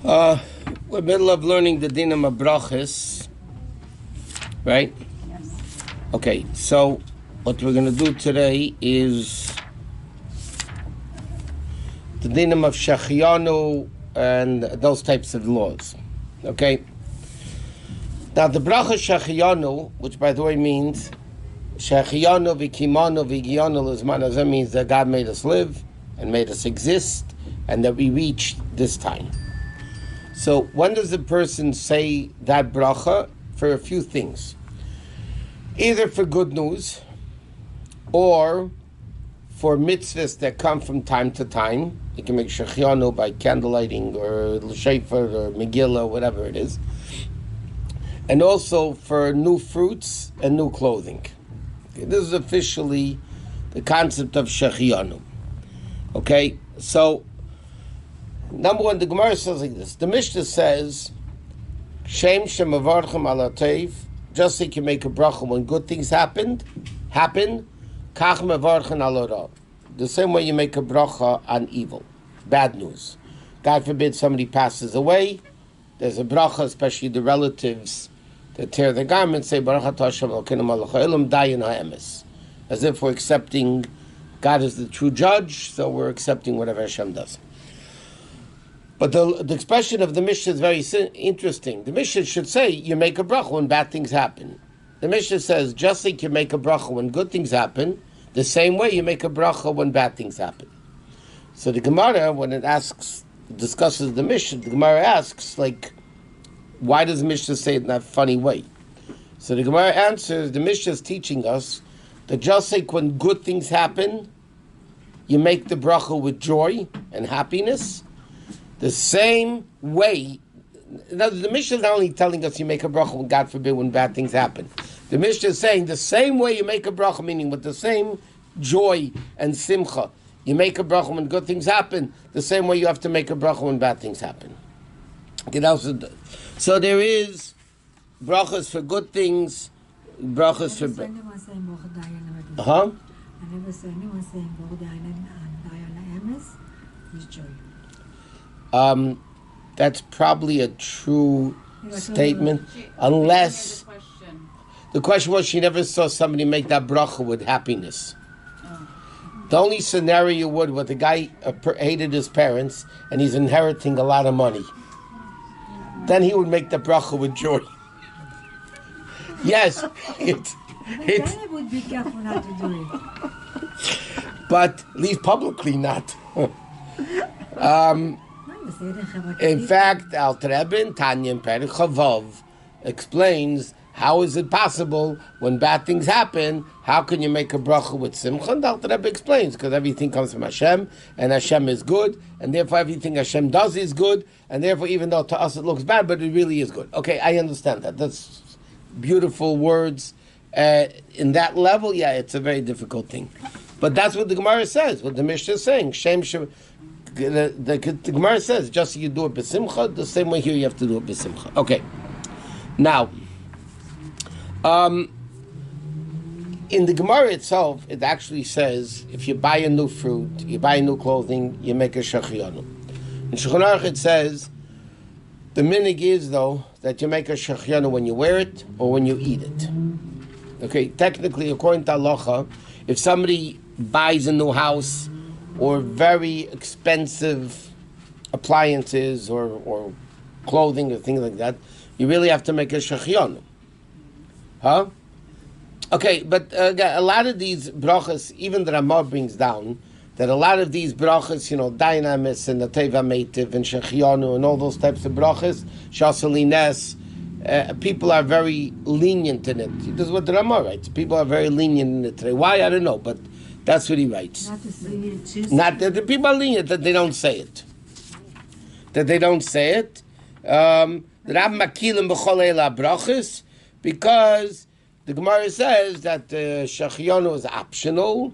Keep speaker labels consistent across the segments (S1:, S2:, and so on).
S1: We're in the middle of learning the dinam of brachos, right?
S2: Yes.
S1: Okay, so what we're going to do today is the dinam of shachianu and those types of laws. Okay? Now the bracha shachianu, which by the way means shachianu v'kimanu v'gianu l'zman, that means that God made us live and made us exist and that we reached this time. So when does a person say that bracha? For a few things. Either for good news or for mitzvahs that come from time to time. You can make shechianu by candlelighting or l'shefer or megillah, whatever it is. And also for new fruits and new clothing. Okay, this is officially the concept of shechianu. Okay, so number one, the Gemara says like this. The Mishnah says, Shem shemavarchem ala teiv, just like you make a bracha when good things happen, kach mevarchen ala ra. The same way you make a bracha on evil, bad news. God forbid somebody passes away, there's a bracha, especially the relatives that tear their garments, say, Baruch atah Hashem Elokeinu melech haolam dayan ha'emes. As if we're accepting God is the true judge, so we're accepting whatever Hashem does. But the expression of the Mishnah is very interesting. The Mishnah should say, you make a bracha when bad things happen. The Mishnah says, just like you make a bracha when good things happen, the same way you make a bracha when bad things happen. So the Gemara, when it discusses the Mishnah, the Gemara asks, why does the Mishnah say it in that funny way? So the Gemara answers, the Mishnah is teaching us that just like when good things happen, you make the bracha with joy and happiness, the same way. Now, the Mishnah is not only telling us you make a bracha when God forbid when bad things happen. The Mishnah is saying the same way you make a bracha, meaning with the same joy and simcha, you make a bracha when good things happen, the same way you have to make a bracha when bad things happen. So there is brachas for good things, brachas for bad.
S2: I never saw anyone saying Bordainen and Diana Emes with joy.
S1: That's probably a true statement, unless the question was she never saw somebody make that bracha with happiness. The only scenario you would, where the guy hated his parents and he's inheriting a lot of money, then he would make the bracha with joy. Yes,
S2: Then he would be careful not to do it.
S1: But at least publicly not. In fact, Alter Rebbe in Tanya in Perek Chavav explains how is it possible when bad things happen, how can you make a bracha with simcha? And Alter Rebbe explains, because everything comes from Hashem, and Hashem is good, and therefore everything Hashem does is good, and therefore even though to us it looks bad, but it really is good. Okay, I understand that. That's beautiful words. In that level, yeah, it's a very difficult thing. But that's what the Gemara says, what the Mishnah is saying. The Gemara says, just so you do it b'simcha, the same way here you have to do it b'simcha. Okay. Now, in the Gemara itself, it actually says, if you buy a new fruit, you buy new clothing, you make a shachianu. In Shulchan Aruch it says, the minig is, though, that you make a shachianu when you wear it or when you eat it. Okay, technically, according to halacha, if somebody buys a new house or very expensive appliances or clothing or things like that, you really have to make a shachianu. Huh? Okay, but a lot of these brachas, even the Ramah brings down, that a lot of these brachas, dynamis and the teva meitiv and shachianu and all those types of brachas, shasalines, people are very lenient in it. This is what the Ramah writes. People are very lenient in it today. Why? I don't know, but that's what he writes. Not that the people are lenient, that they don't say it. Because the Gemara says that shachianu is optional.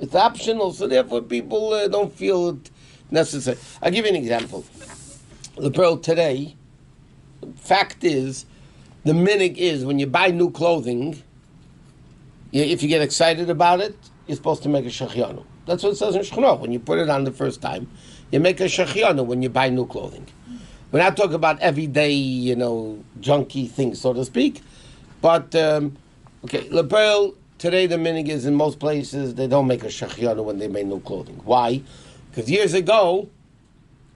S1: It's optional, so therefore people don't feel it necessary. I'll give you an example. The pearl today, fact is, the minig is when you buy new clothing, if you get excited about it, you're supposed to make a shachianu. That's what it says in Shulchan Aruch. When you put it on the first time, you make a shachianu when you buy new clothing. We're not talking about everyday, junky things, so to speak. But, okay, Lepel, today the minig is in most places, they don't make a shachianu when they make new clothing. Why? Because years ago,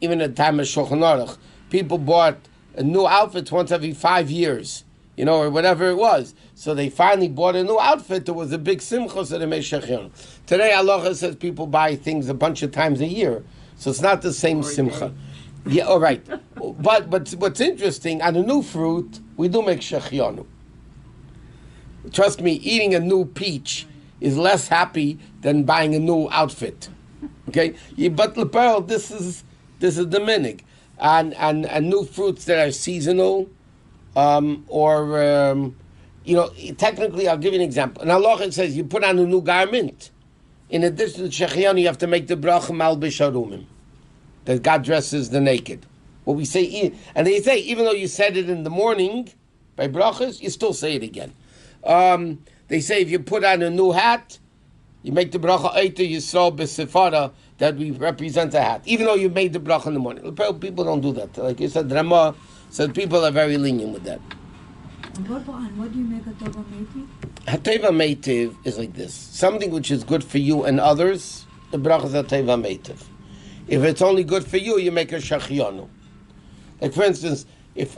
S1: even at the time of Shulchan Aruch, people bought a new outfit once every 5 years, or whatever it was. So they finally bought a new outfit. There was a big simcha, so they made shachianu. Today, halacha says people buy things a bunch of times a year. So it's not the same simcha. Yeah, all right. But what's interesting, on a new fruit, we do make shachianu. Trust me, eating a new peach is less happy than buying a new outfit. Okay? But Lepel, this is the minig. And new fruits that are seasonal, technically, I'll give you an example. In Allah, it says you put on a new garment. In addition to shachianu, you have to make the brachot mal b'sharumim, that God dresses the naked. What we say, and they say, even though you said it in the morning by brachos, you still say it again. They say if you put on a new hat, you make the bracha eiter yisrael b'sefara, that we represent a hat, even though you made the bracha in the morning. People don't do that. Like you said, Rama said people are very lenient with that.
S2: And what do you make a teva meitiv?
S1: A teva meitiv is like this: something which is good for you and others. The bracha is a teva meitiv. If it's only good for you, you make a shachianu. Like for instance, if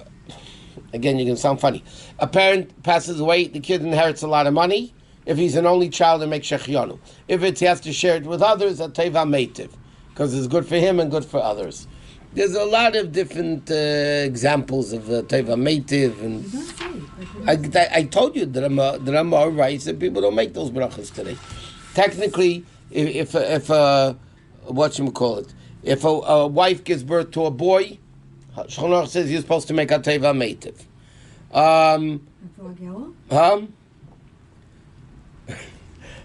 S1: again you can sound funny, a parent passes away, the kid inherits a lot of money. If he's an only child, it makes shachianu. If he has to share it with others, a teva meitiv, because it's good for him and good for others. There's a lot of different examples of teva meitiv, and I told you that Rama writes that people don't make those brachas today. Technically, if if a wife gives birth to a boy, Shulchan Aruch says you're supposed to make a teva meitiv.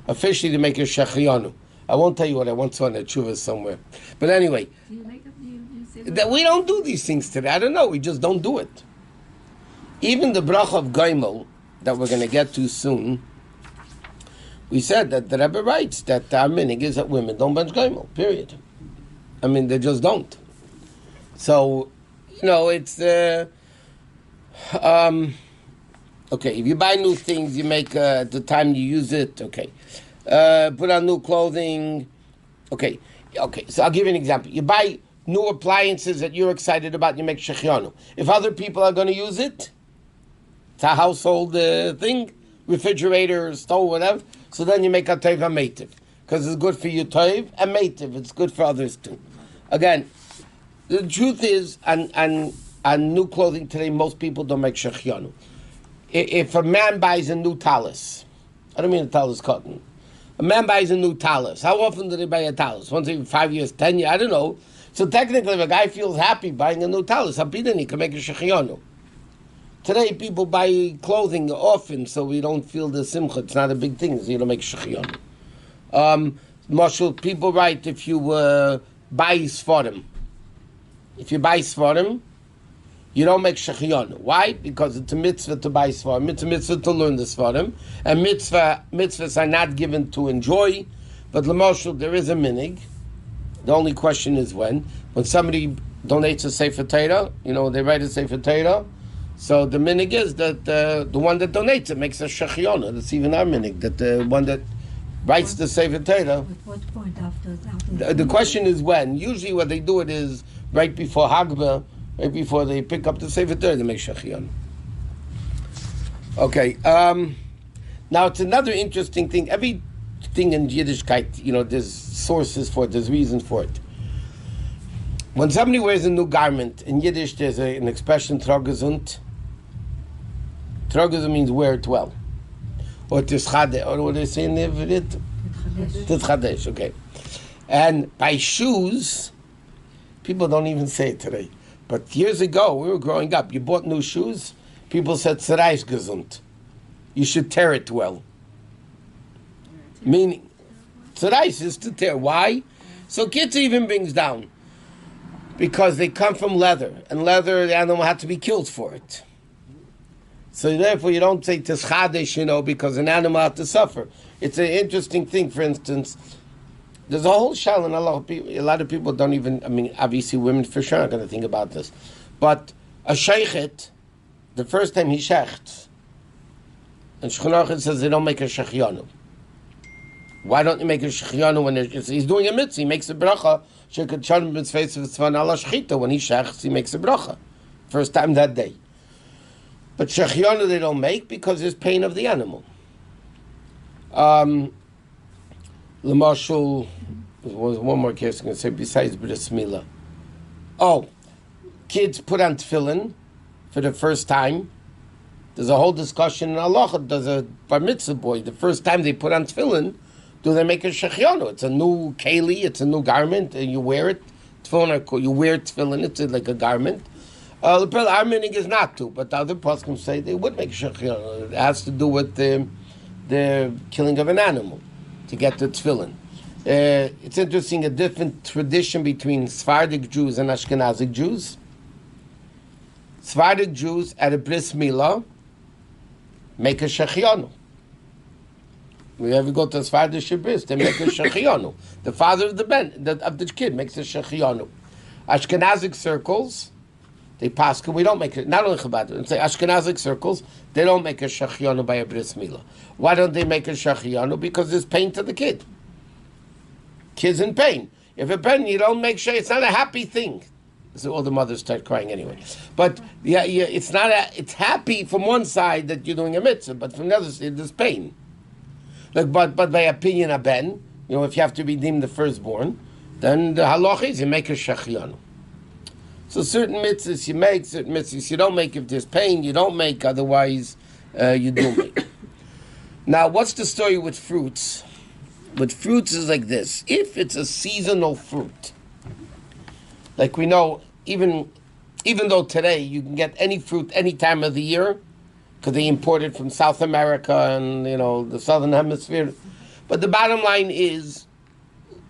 S1: Officially to make a shachianu. I won't tell you what I once saw in a tshuva somewhere. But anyway, we don't do these things today. I don't know. We just don't do it. Even the bracha of Gaimel that we're going to get to soon, we said that the Rabbi writes that our minig is that women don't bench Gaimel, period. I mean, they just don't. So, it's... okay, if you buy new things, you make at the time you use it, okay. Put on new clothing, okay. So I'll give you an example. You buy new appliances that you're excited about, you make shachianu. If other people are going to use it, it's a household thing, refrigerator, stove, whatever, so then you make a teva meitiv, because it's good for you toiv, and meitiv, it's good for others too. Again, the truth is, on new clothing today, most people don't make shachianu. If a man buys a new talis, I don't mean a talis cotton. A man buys a new talis. How often do they buy a talis? Once every 5 years, 10 years, I don't know. So technically, if a guy feels happy buying a new talis, he can make a shachianu. Today, people buy clothing often, so we don't feel the simcha. It's not a big thing, so you don't make shachianu. Marshall, people write if you buy svarim. If you buy svarim, you don't make shachianu. Why? Because it's a mitzvah to buy svarim. It's a mitzvah to learn the svarim. And mitzvahs are not given to enjoy. But l'moshel, there is a minig. The only question is when. When somebody donates a Sefer Torah, they write a Sefer Torah. So the minig is that the one that donates it makes a shachianu. That's even our minig. That the one that writes the Sefer Torah.
S2: At what point after
S1: the question is when. Usually what they do it is right before Hagbah, right before they pick up the Sefer Torah, they make shachianu. Okay. Now it's another interesting thing. Everything in Yiddishkeit, there's sources for it, there's reasons for it. When somebody wears a new garment, in Yiddish there's an expression, troggesund. Troggesund means wear it well. Or tischade, or what do they say in the Tischade, okay. And by shoes, people don't even say it today. But years ago, we were growing up, you bought new shoes, people said, Zerais gesund. You should tear it well. Meaning, Zerais is to tear. Why? So Kitz even brings down. Because they come from leather. And leather, the animal had to be killed for it. So therefore, you don't say Tischadesh, because an animal had to suffer. It's an interesting thing, for instance. There's a whole shell, and a lot of people don't even, obviously women for sure are going to think about this. But a sheichet, the first time he shechts, and Shulchan Aruch says they don't make a shechianu. Why don't you make a shechianu when he's doing a mitzvah? He makes a bracha. Shekachan mitzvahs v'tzvan ala shechita. When he shechts, he makes a bracha. First time that day. But shechianu they don't make because there's pain of the animal. L'mashul, there was one more case I'm going to say besides bris milah. Oh, kids put on tefillin for the first time. There's a whole discussion in halachot. Does a bar mitzvah boy, the first time they put on tefillin, do they make a shechianu? It's a new keli, it's a new garment, and you wear it. Tefillin, you wear tefillin, it's like a garment. Our meaning is not to, but the other poskim say they would make a shechianu. It has to do with the killing of an animal to get the tefillin. It's interesting, a different tradition between Sephardic Jews and Ashkenazic Jews. Sephardic Jews at a bris milah make a shechianu. We ever go to a Sephardic bris, they make a shechianu. The father of the kid makes a shechianu. Ashkenazic circles, they paskin, we don't make it. Not only Chabad, it's like Ashkenazic circles, they don't make a shechianu by a bris milah. Why don't they make a shechianu? Because there's pain to the kid. Kid's in pain. If a pain, you don't make sure it's not a happy thing. So all the mothers start crying anyway. But yeah, it's not. It's happy from one side that you're doing a mitzvah, but from the other side there's pain. Like, but by opinion of Ben, if you have to redeem the firstborn, then the halach is you make a shechianu. So certain mitzvahs you make, certain mitzvahs you don't make. If there's pain, you don't make. Otherwise, you do make. Now, what's the story with fruits? With fruits is like this. If it's a seasonal fruit, like we know, even though today you can get any fruit any time of the year, because they import it from South America and, the Southern Hemisphere. But the bottom line is,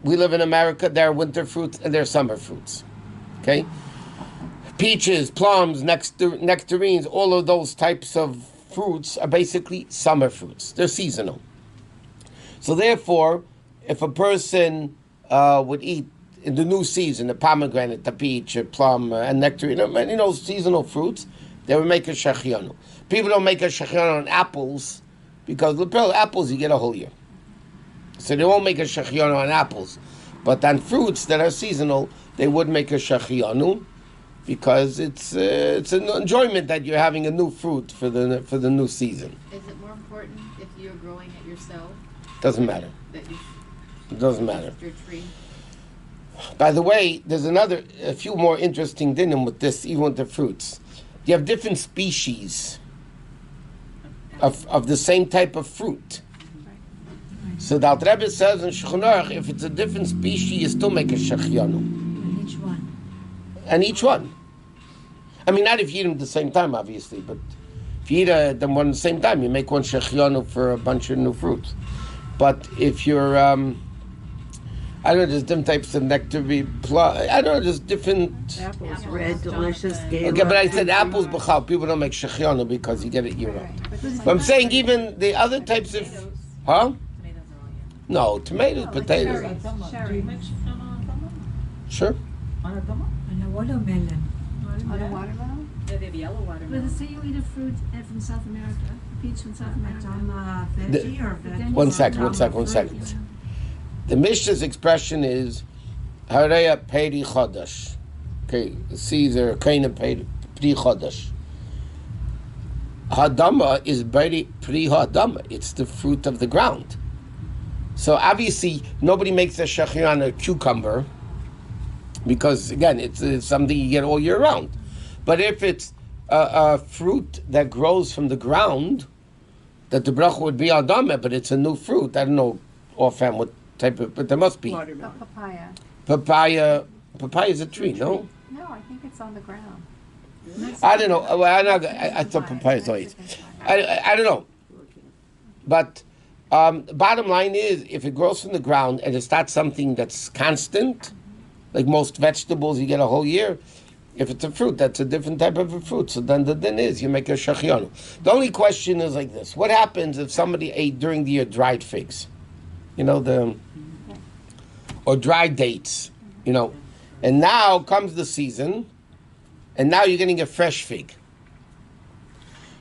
S1: we live in America, there are winter fruits and there are summer fruits. Okay? Peaches, plums, nectarines, all of those types of fruits are basically summer fruits. They're seasonal. So therefore, if a person would eat in the new season, the pomegranate, the peach, plum, and nectarine, seasonal fruits, they would make a shechianu. People don't make a shechianu on apples because apples you get a whole year. So they won't make a shechianu on apples. But on fruits that are seasonal, they would make a shechianu because it's an enjoyment that you're having a new fruit for the new season.
S3: Is it more important if you're growing it yourself?
S1: Doesn't matter. It doesn't matter.
S3: Your tree.
S1: By the way, there's a few more interesting dinim with this, even with the fruits. You have different species of the same type of fruit. So the Alter Rebbe says in Shulchan Aruch, if it's a different species, you still make a shechianu.
S2: And each one.
S1: And each one. I mean, not if you eat them at the same time, obviously, but if you eat them one at the same time, you make one shechianu for a bunch of new fruits. But if you're, I don't know, there's different types of nectarine, I don't know, there's different...
S4: Apples, red, delicious, gala.
S1: Okay, but I said apples, b'chal, people don't make shechianu because you get it year-round. But I'm saying even the other types of... Huh? No, tomatoes, potatoes.
S4: Cherry.
S1: Sure.
S2: And a watermelon.
S3: On a watermelon?
S5: Yeah, they have yellow
S6: But
S5: watermelon.
S6: say you eat a fruit from South America, a peach from South America.
S2: Veggie or veggie?
S1: One second. The Mishnah's expression is Hareya Peri Chodesh. Okay, Caesar, Kaina Peri Chodesh. Hadama is Pri Hadama. It's the fruit of the ground. So obviously, nobody makes a shechianu on a cucumber because, again, it's something you get all year round. But if it's a fruit that grows from the ground, that the brachot would be adama, but it's a new fruit. I don't know offhand what type of, but there must be.
S4: Watermelon.
S3: Papaya.
S1: Papaya is a tree, no?
S3: No, I think it's on the ground.
S1: I don't know. Well, I thought papaya is always. I don't know. But bottom line is, if it grows from the ground and it's not something that's constant, like most vegetables you get a whole year, if it's a fruit, that's a different type of a fruit. So then the din is, you make a shechianu. The only question is like this. What happens if somebody ate during the year dried figs? Or dried dates, and now comes the season and now you're getting a fresh fig.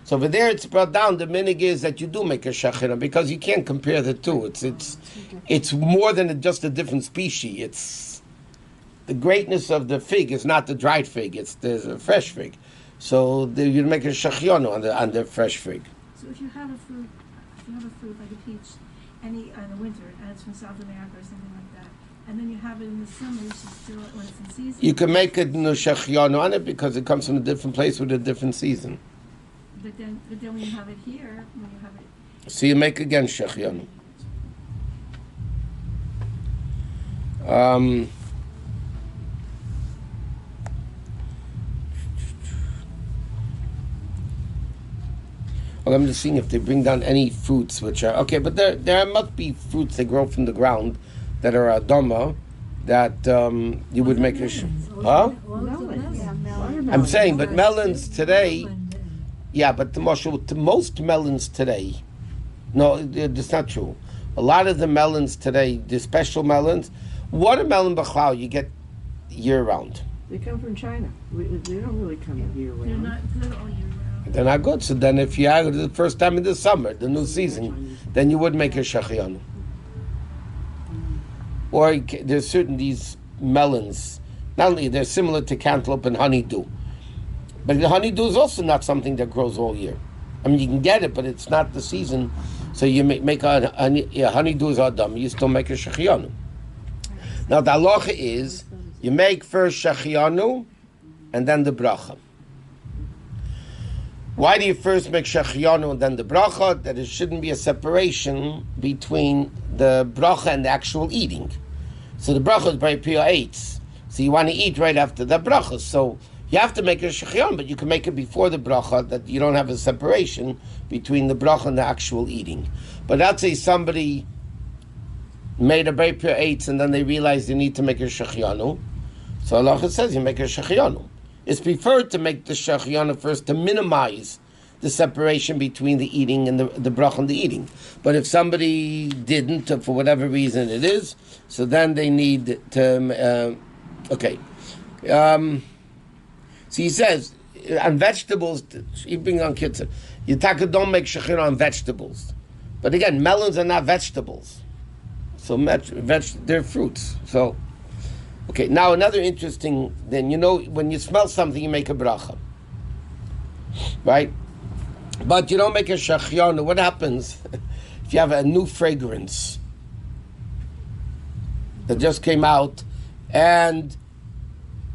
S1: So over there, it's brought down. The minig is that you do make a shechina because you can't compare the two. It's more than just a different species. It's the greatness of the fig is not the dried fig. There's a fresh fig. So you make a shechina on the fresh fig.
S6: So if you have a fruit like a peach, in the winter, and it's from South America or something like that, and then you have it in the summer, which is still when it's in season.
S1: You can make a shechina on it because it comes from a different place with a different season.
S6: But then when you have it here, when you have it.
S1: So you make again shechina. Well, I'm just seeing if they bring down any fruits which are okay, but there must be fruits that grow from the ground that are adoma that you would make a I'm saying, but melons today, yeah, but most melons today, no, it's not true. A lot of the melons today, the special melons, watermelon b'chlau you get year round.
S4: They come from China. They don't really come year round.
S6: They're not good all year round.
S1: They're not good. So then if you have it the first time in the summer, the new season, then you would make a shechiyanu. Or there's certain these melons, not only they're similar to cantaloupe and honeydew, but the honeydew is also not something that grows all year. I mean, you can get it, but it's not the season. So you make honeydew is adam. You still make a shechiyanu. Now the halacha is you make first shechiyanu and then the bracha. Why do you first make shechiyanu and then the brachot? That it shouldn't be a separation between the bracha and the actual eating. So the bracha is by pure eights. So you want to eat right after the bracha. So you have to make a shechiyanu, but you can make it before the bracha, that you don't have a separation between the bracha and the actual eating. But let's say somebody made a by pure eights and then they realize they need to make a shechiyanu. So Allah says you make a shechiyanu. It's preferred to make the shechiyanu first to minimize the separation between the eating and the bracha and the eating. But if somebody didn't, for whatever reason it is, so then they need to, okay. So he says, on vegetables, even on kitzur, you don't make shechiyanu on vegetables. But again, melons are not vegetables. So they're fruits. So, okay, now another interesting, then when you smell something, you make a bracha. Right? But you don't make a shechiyanu. What happens if you have a new fragrance that just came out and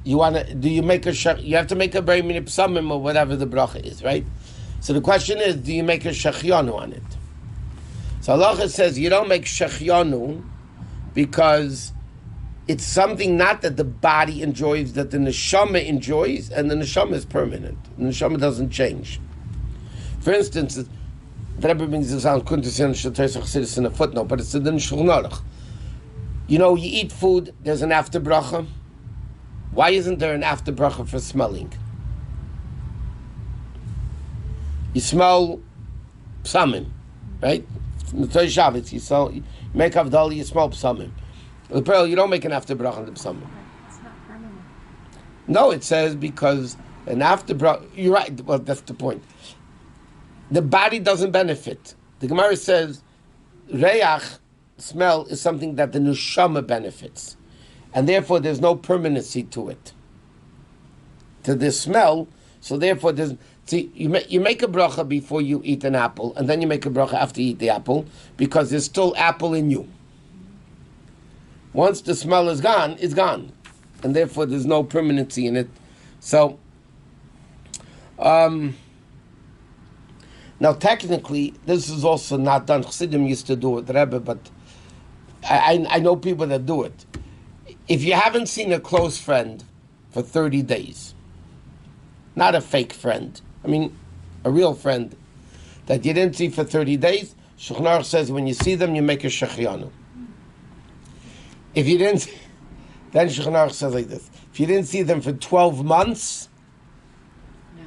S1: you want to, you have to make a very mini psamim or whatever the bracha is, right? So the question is, do you make a shechiyanu on it? So Allah says you don't make shechiyanu because it's something not that the body enjoys, that the neshama enjoys, and the neshama is permanent. The neshama doesn't change. For instance, the Rabbi brings this out in a footnote, but it's in the Shulchan Aruch. You eat food, there's an after bracha. Why isn't there an after bracha for smelling? You smell psamim, right? Mitzvah Shabbos, you make avdal, you smell psamim. The pearl, you don't make an after bracha on the psamim.
S3: It's not permanent.
S1: No, it says because an after bracha. You're right. Well, that's the point. The body doesn't benefit. The Gemara says, reach, smell, is something that the neshama benefits, and therefore there's no permanency to it. To the smell, so therefore there's. See, you make a bracha before you eat an apple, and then you make a bracha after you eat the apple, because there's still apple in you. Once the smell is gone, it's gone. And therefore there's no permanency in it. So, now technically, this is also not done. Chassidim used to do it, Rebbe, but I know people that do it. If you haven't seen a close friend for 30 days, not a fake friend, I mean a real friend, that you didn't see for 30 days, Shulchan Aruch says when you see them, you make a shechiyanu. If you didn't, then Shulchan Aruch says like this: if you didn't see them for 12 months,
S3: No.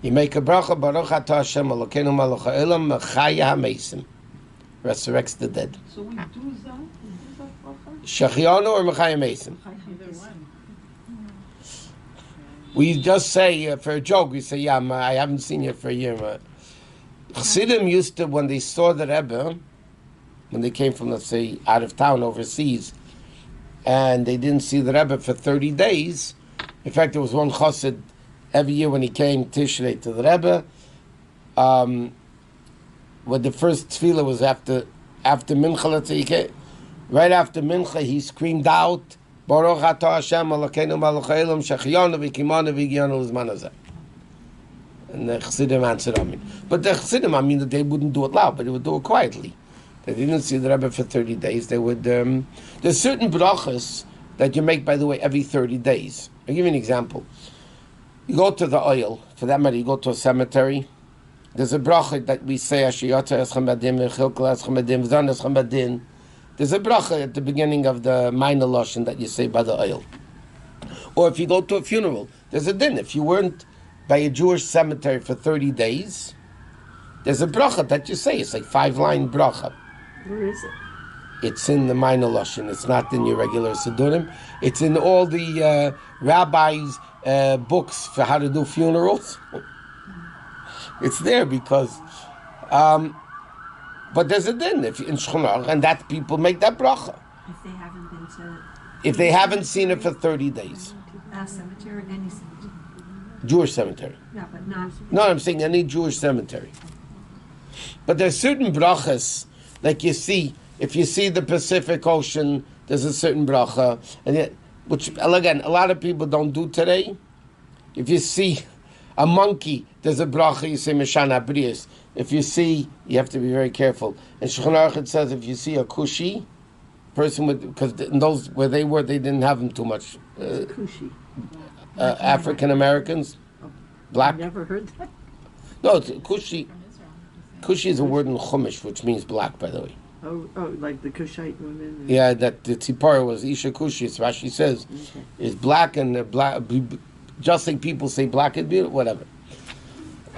S1: you make a bracha, Baruch atah Hashem Elokeinu melech haolam mechaya hamesim, resurrects the dead.
S4: So we do that?
S1: Shechiyanu or mechaya hamesim?
S3: Either one.
S1: We just say, for a joke, we say, yeah, I haven't seen you for a year. Chassidim used to, when they saw the Rebbe, when they came from, let's say, out of town, overseas, and they didn't see the Rebbe for 30 days. In fact, there was one chassid every year when he came Tishrei to the Rebbe. When the first tefillah was after Mincha, let's say, right after Mincha, he screamed out, Baruch atah Hashem Elokeinu melech haolam shechionu v'kimonu v'higionu l'zman hazeh. And the Chassidim answered, Amen. But the Chassidim, they wouldn't do it loud, but they would do it quietly. They didn't see the Rebbe for 30 days. They would. There's certain brachas that you make, by the way, every 30 days. I'll give you an example. You go to the oil, for that matter, you go to a cemetery. There's a bracha that we say, Ashiyata eschem badim, Chilkel eschem badim, Zan eschem badin. There's a bracha at the beginning of the minor lashon that you say by the oil. Or if you go to a funeral, there's a din. If you weren't by a Jewish cemetery for 30 days, there's a bracha that you say. It's like 5-line bracha.
S4: Where is it?
S1: It's in the minor lashon. It's not in your regular Siddurim. It's in all the rabbis' books for how to do funerals. It's there because, but there's a din in Shchonach, and that people make that bracha
S6: If they haven't been to
S1: if they haven't seen it for 30 days.
S6: a cemetery, any cemetery.
S1: Jewish cemetery.
S6: Yeah, but not.
S1: No, I'm saying any Jewish cemetery. But there's certain brachas, like you see, if you see the Pacific Ocean, there's a certain bracha, and yet, which again a lot of people don't do today. If you see a monkey, there's a bracha, you say Meshana Brias. If you see, you have to be very careful. And Shulchan Aruch it says if you see a Kushi person with, because in those where they were, they didn't have them too much.
S4: Kushi.
S1: African Americans, black.
S4: I've never heard that.
S1: No, it's Kushi. Kushi is a word in Chumash, which means black, by the way.
S4: Oh, like the Kushite women.
S1: Yeah, that the Tzipora was Isha Kushi. It's Rashi says is black, and black. Just like people say black is beautiful, whatever.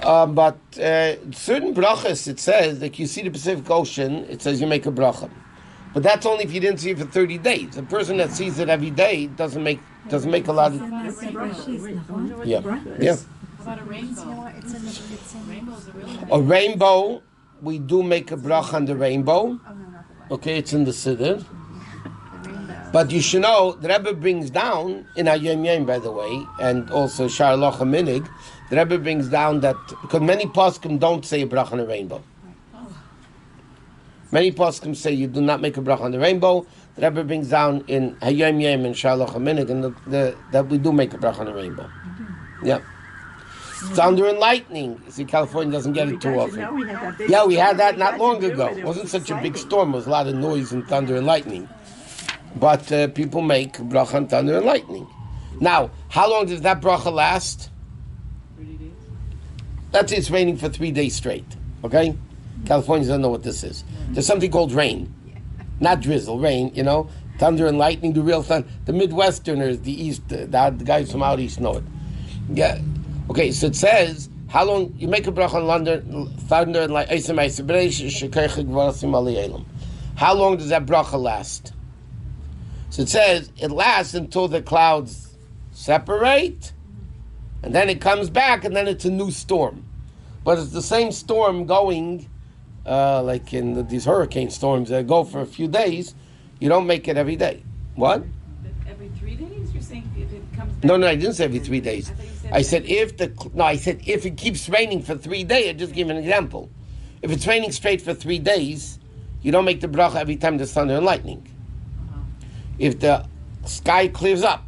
S1: But certain brachas, it says, like you see the Pacific Ocean, it says you make a bracha. But that's only if you didn't see it for 30 days. A person that sees it every day doesn't make a lot of... Yeah. Yeah.
S3: How about a rainbow? It's in rainbows are really nice.
S1: A rainbow, we do make a bracha on the rainbow.
S3: Oh, no, not the white.
S1: Okay, it's in the Siddur.
S3: The rainbow.
S1: But you should know, the Rebbe brings down, in Hayom Yom, by the way, and also Shar Locha Minig, the Rebbe brings down that, because many poskim don't say a bracha on a rainbow. Many poskim say you do not make a bracha on the rainbow. The Rebbe brings down in Hayom Yom and Shar Locha Minig, and that we do make a bracha on the rainbow. Yeah. Thunder and lightning. See, California doesn't get it too often. Yeah, we had that not long ago. It wasn't such a big storm. It was a lot of noise and thunder and lightning. But people make bracha on thunder and lightning. Now, how long does that bracha last?
S4: 30 days.
S1: That's it's raining for 3 days straight. Okay? Californians don't know what this is. There's something called rain. Not drizzle, rain, you know. Thunder and lightning, the real thunder. The Midwesterners, the East, the guys from out East know it. Yeah. Okay, so it says, how long, you make a bracha on thunder and lightning. How long does that bracha last? So it says, it lasts until the clouds separate, and then it comes back, and then it's a new storm. But it's the same storm going, like in these hurricane storms that go for a few days. You don't make it every day. What?
S3: Every 3 days? You're saying if it comes back?
S1: No, I didn't say every 3 days. I said if it keeps raining for 3 days. I just give an example. If it's raining straight for 3 days, you don't make the bracha every time there's thunder and lightning. If the sky clears up,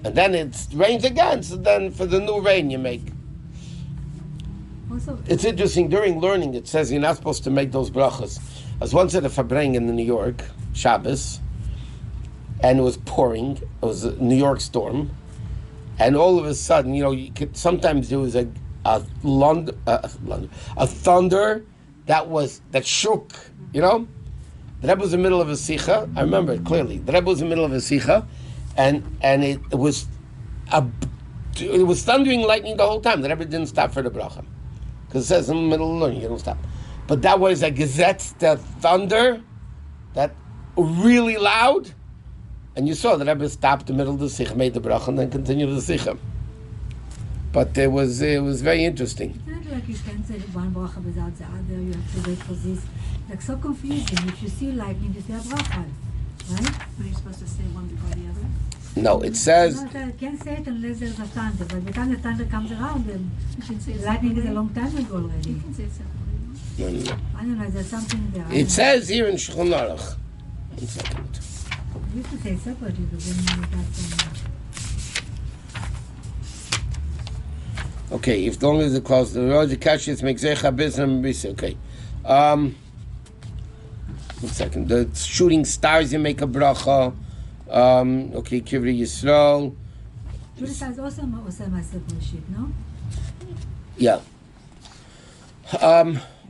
S1: and then it rains again, so then for the new rain you make.
S2: Also,
S1: It's interesting, during learning it says you're not supposed to make those brachas. I was once at a Fabreng in New York, Shabbos, and it was pouring. It was a New York storm. And all of a sudden, sometimes there was a thunder that shook, The Rebbe was in the middle of a sicha. I remember it clearly. The Rebbe was in the middle of a sicha, and it was thundering lightning the whole time. The Rebbe didn't stop for the bracha. Because it says in the middle of learning, you don't stop. But that was a gazette, the thunder, that really loud. And you saw the Rebbe stopped in the middle of the sicha, made the bracha, and then continued the sicha. But it was very interesting.
S2: It's not like you can say one bracha without the other, you have to wait for this. Like so confusing. If you see lightning, you say a bracha, right?
S6: Are you supposed to say one before the other?
S1: No, it says,
S2: No, I can't say it unless there's a thunder. But by the time the thunder comes around, then
S6: You can say it
S2: lightning is a
S6: separately.
S2: long time ago already.
S6: You can say it separately.
S1: no.
S2: I don't know, there's something there. I
S1: It
S2: don't
S1: says here in Shulchan Aruch. 1 second.
S2: know. You used to say separately, but then you got some...
S1: Okay, if long as it close the road, the cash is make zecha business. Okay. 1 second. The shooting stars, you make a bracha. Okay, Kivri Yisrael.
S2: Judas has also Maaseh Breshit, no?
S1: Yeah.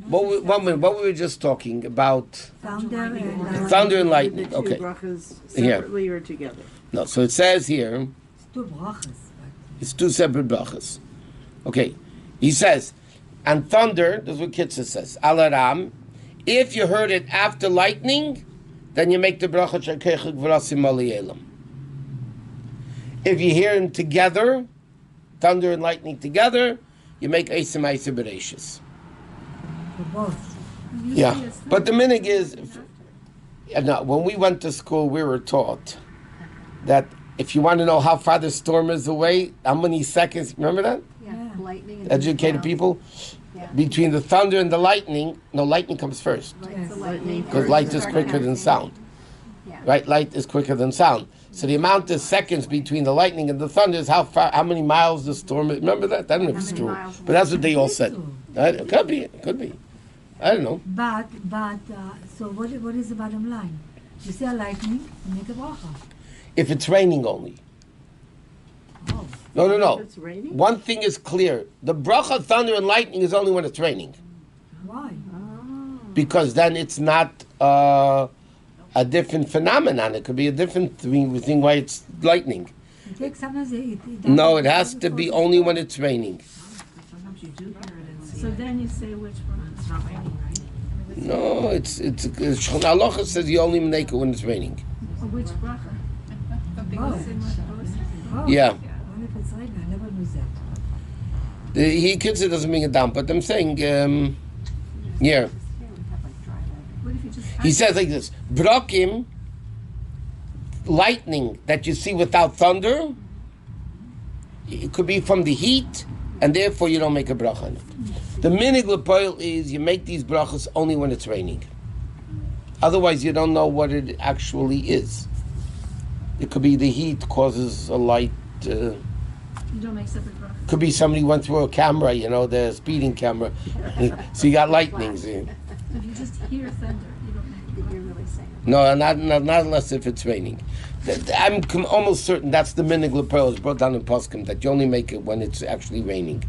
S1: What were we just talking about?
S2: Thunder and...
S1: Thunder and
S4: The
S1: lightning.
S4: two
S1: Okay.
S4: brachas
S1: Here.
S4: separately or together?
S1: No, so it says here,
S2: It's two brachas. But
S1: it's two separate brachas. Okay. He says, and thunder, this is what Kitzur says, Alaram, if you heard it after lightning, then you make the bracha Shekechek V'rasim Aliyelem. If you hear them together, thunder and lightning together, you make Eisim Eisim Bereshis.
S2: for both.
S6: Usually
S1: Yeah,
S6: it's
S1: but the
S6: thunder.
S1: minig is, no, when we went to school, we were taught that if you want to know how far the storm is away, how many seconds, remember that?
S3: Yeah, lightning and
S1: Educated
S3: sound.
S1: people?
S3: Yeah.
S1: Between the thunder and the lightning, no, lightning comes first.
S3: Light's the
S2: Yes.
S3: lightning.
S1: Because
S3: or
S1: light is
S3: start
S1: quicker than
S3: counting.
S1: sound.
S3: Yeah.
S1: Right? Light is quicker than sound. So the amount of seconds between the lightning and the thunder is how many miles the storm is. Remember that? I don't know if it's
S3: How many
S1: true.
S3: miles
S1: But that's what they all
S2: It's
S1: said.
S2: true.
S1: It could be. It could be. I don't know.
S2: But so what is the bottom line? You see a lightning, you make a bracha.
S1: If it's raining only.
S2: Oh,
S1: No.
S4: If it's raining?
S1: One thing is clear. The bracha, thunder, and lightning is only when it's raining.
S2: why?
S1: Because then it's not a different phenomenon. It could be a different thing why it's lightning.
S2: It takes sometimes it
S1: No, it has to be only when it's raining.
S5: Sometimes you do hear it in
S6: So then you say which one.
S5: it's not raining, right?
S1: No, it's Shulchan Aruch says you only make it when it's raining.
S6: Or which bracha.
S2: Oh,
S6: Say what-
S2: oh.
S1: Yeah.
S2: What if it's raining? I never knew that.
S1: He Kitzur doesn't bring it down, but I'm saying, yeah.
S6: What if you just...
S1: He says like this: Brakim, lightning that you see without thunder, it could be from the heat, and therefore you don't make a bracha on it. The minig lepoil is you make these brachas only when it's raining. Otherwise, you don't know what it actually is. It could be the heat causes a light.
S6: You don't make separate bracha.
S1: Could be somebody went through a camera, the speeding camera. So you got lightnings.
S6: So if you just hear thunder, you don't make a
S3: You're
S6: bracha.
S3: really saying.
S1: No, not unless if it's raining. I'm almost certain that's the minig lepoil is brought down in Poskim that you only make it when it's actually raining.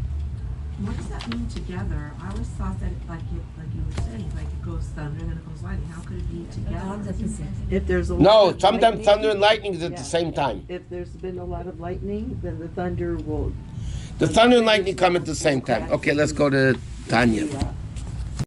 S5: What does that mean together? I always thought that, like you were saying, like it goes thunder and then it goes lightning. How could it be together?
S2: 100%.
S4: If there's a lot
S1: No,
S4: of
S1: sometimes
S4: lightning-
S1: thunder and lightning is at
S4: Yeah.
S1: the same time.
S4: If there's been a lot of lightning, then the thunder will.
S1: The thunder and lightning come at the same time. Okay, let's go to Tanya.
S4: Yeah.